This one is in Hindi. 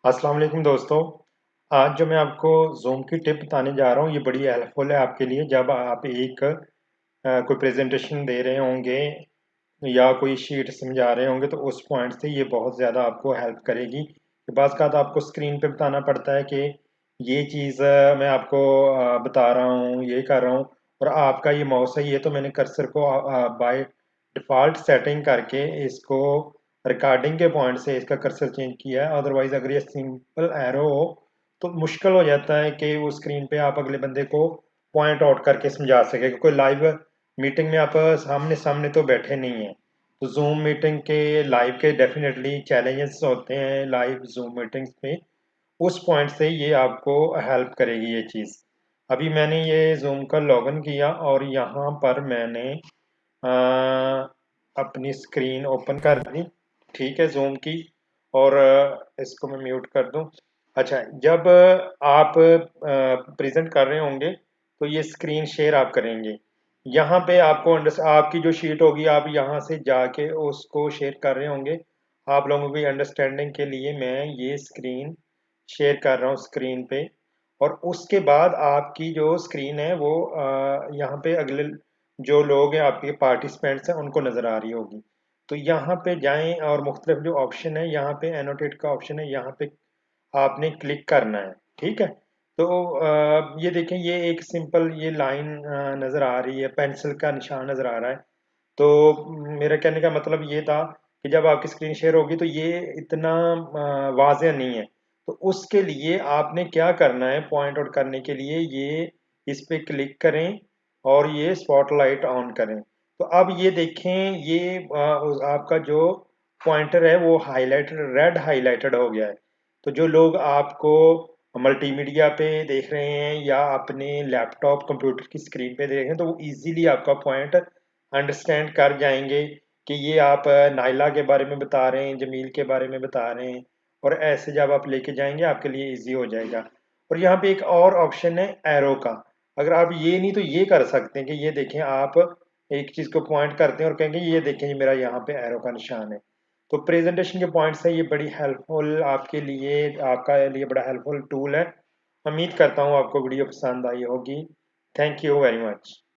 अस्सलाम वालेकुम दोस्तों। आज जो मैं आपको ज़ूम की टिप बताने जा रहा हूँ, ये बड़ी हेल्पफुल है आपके लिए जब आप एक कोई प्रेजेंटेशन दे रहे होंगे या कोई शीट समझा रहे होंगे, तो उस पॉइंट से ये बहुत ज़्यादा आपको हेल्प करेगी कि बाज़ का तो आपको स्क्रीन पे बताना पड़ता है कि ये चीज़ मैं आपको बता रहा हूँ, ये कर रहा हूँ, और आपका ये माउस है, ये तो मैंने कर्सर को बाय डिफ़ॉल्ट सेटिंग करके इसको रिकॉर्डिंग के पॉइंट से इसका कर्सर चेंज किया है। अदरवाइज़ अगर ये सिंपल एरो हो तो मुश्किल हो जाता है कि वो स्क्रीन पे आप अगले बंदे को पॉइंट आउट करके समझा सके, क्योंकि लाइव मीटिंग में आप सामने सामने तो बैठे नहीं हैं। तो जूम मीटिंग के लाइव के डेफिनेटली चैलेंजेस होते हैं लाइव जूम मीटिंग्स पे। उस पॉइंट से ये आपको हेल्प करेगी ये चीज़। अभी मैंने ये जूम का लॉगिन किया और यहाँ पर मैंने अपनी स्क्रीन ओपन कर दी, ठीक है, जूम की। और इसको मैं म्यूट कर दूं। अच्छा, जब आप प्रेजेंट कर रहे होंगे तो ये स्क्रीन शेयर आप करेंगे। यहाँ पे आपको आपकी जो शीट होगी आप यहाँ से जाके उसको शेयर कर रहे होंगे। आप लोगों की अंडरस्टैंडिंग के लिए मैं ये स्क्रीन शेयर कर रहा हूँ स्क्रीन पे। और उसके बाद आपकी जो स्क्रीन है वो यहाँ पे अगले जो लोग हैं आपके पार्टिसिपेंट्स हैं उनको नज़र आ रही होगी। तो यहाँ पे जाएं और मुख्तलिफ जो ऑप्शन है, यहाँ पे एनोटेट का ऑप्शन है, यहाँ पे आपने क्लिक करना है, ठीक है। तो ये देखें, ये एक सिंपल ये लाइन नज़र आ रही है, पेंसिल का निशान नज़र आ रहा है। तो मेरा कहने का मतलब ये था कि जब आपकी स्क्रीन शेयर होगी तो ये इतना वाज़ेह नहीं है। तो उसके लिए आपने क्या करना है, पॉइंट आउट करने के लिए ये इस पे क्लिक करें और ये स्पॉटलाइट ऑन करें। तो अब ये देखें, ये आपका जो पॉइंटर है वो हाईलाइटेड, रेड हाईलाइटेड हो गया है। तो जो लोग आपको मल्टीमीडिया पे देख रहे हैं या अपने लैपटॉप कंप्यूटर की स्क्रीन पे देख रहे हैं, तो वो इजीली आपका पॉइंट अंडरस्टैंड कर जाएंगे कि ये आप नाइला के बारे में बता रहे हैं, जमील के बारे में बता रहे हैं। और ऐसे जब आप लेके जाएंगे आपके लिए इजी हो जाएगा। और यहाँ पे एक और ऑप्शन है एरो का। अगर आप ये नहीं तो ये कर सकते हैं कि ये देखें, आप एक चीज़ को पॉइंट करते हैं और कहेंगे ये देखें, ये मेरा यहाँ पे एरो का निशान है। तो प्रेजेंटेशन के पॉइंट्स है, ये बड़ी हेल्पफुल आपके लिए, आपका लिए बड़ा हेल्पफुल टूल है। उम्मीद करता हूँ आपको वीडियो पसंद आई होगी। Thank you very much.